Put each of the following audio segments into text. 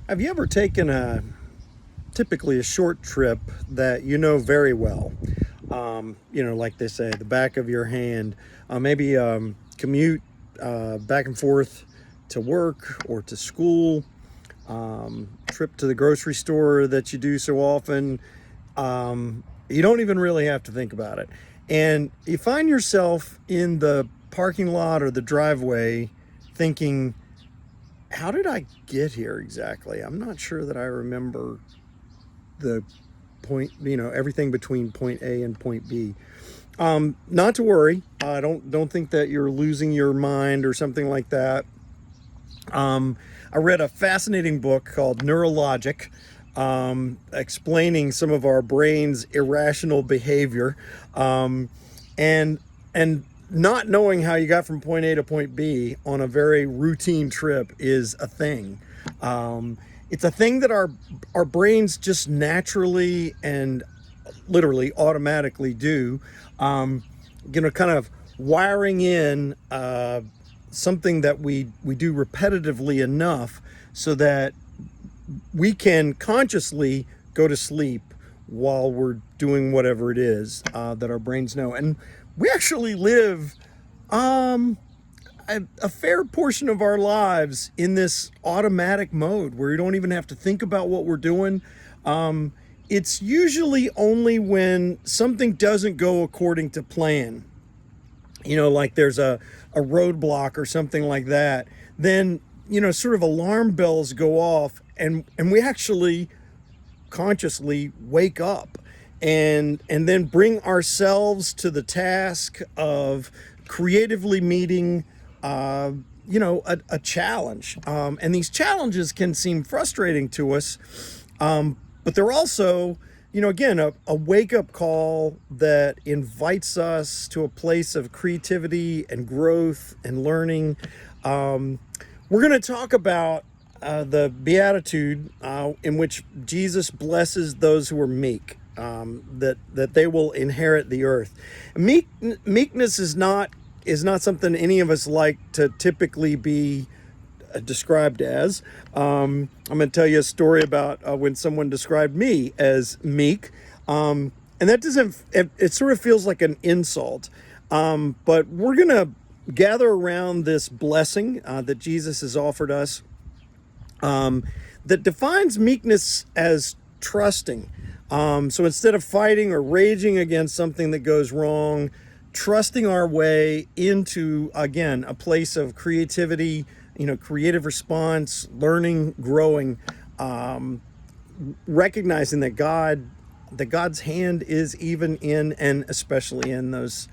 Have you ever taken typically a short trip that you know very well? Like they say, the back of your hand. Maybe commute back and forth to work or to school. Trip to the grocery store that you do so often. You don't even really have to think about it. And you find yourself in the parking lot or the driveway thinking, how did I get here exactly? I'm not sure that I remember the point, everything between point A and point B. Not to worry. I don't think that you're losing your mind or something like that. I read a fascinating book called Neurologic, explaining some of our brain's irrational behavior, and not knowing how you got from point A to point B on a very routine trip is a thing. It's a thing that our brains just naturally and literally automatically do. Kind of wiring in something that we do repetitively enough so that we can consciously go to sleep while we're doing whatever it is that our brains know. And we actually live a fair portion of our lives in this automatic mode where you don't even have to think about what we're doing. It's usually only when something doesn't go according to plan, like there's a roadblock or something like that, then, sort of alarm bells go off and we actually consciously wake up and then bring ourselves to the task of creatively meeting a challenge. And these challenges can seem frustrating to us, but they're also, again, a wake-up call that invites us to a place of creativity and growth and learning. We're going to talk about the Beatitude in which Jesus blesses those who are meek, that they will inherit the earth. Meekness is not something any of us like to typically be described as. I'm going to tell you a story about when someone described me as meek, and that it sort of feels like an insult, but we're going to gather around this blessing that Jesus has offered us, that defines meekness as trusting. So instead of fighting or raging against something that goes wrong, trusting our way into, again, a place of creativity, creative response, learning, growing, recognizing that God's hand is even in and especially in those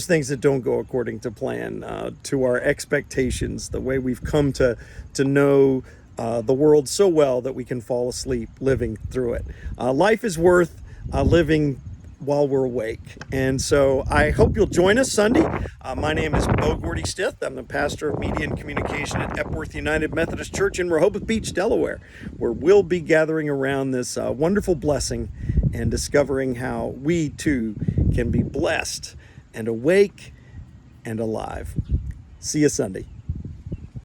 things that don't go according to plan, to our expectations, the way we've come to know the world so well that we can fall asleep living through it. Life is worth living while we're awake. And so I hope you'll join us Sunday. My name is Bo Gordy Stith. I'm the pastor of media and communication at Epworth United Methodist Church in Rehoboth Beach, Delaware, where we'll be gathering around this wonderful blessing and discovering how we too can be blessed and awake and alive. See you Sunday.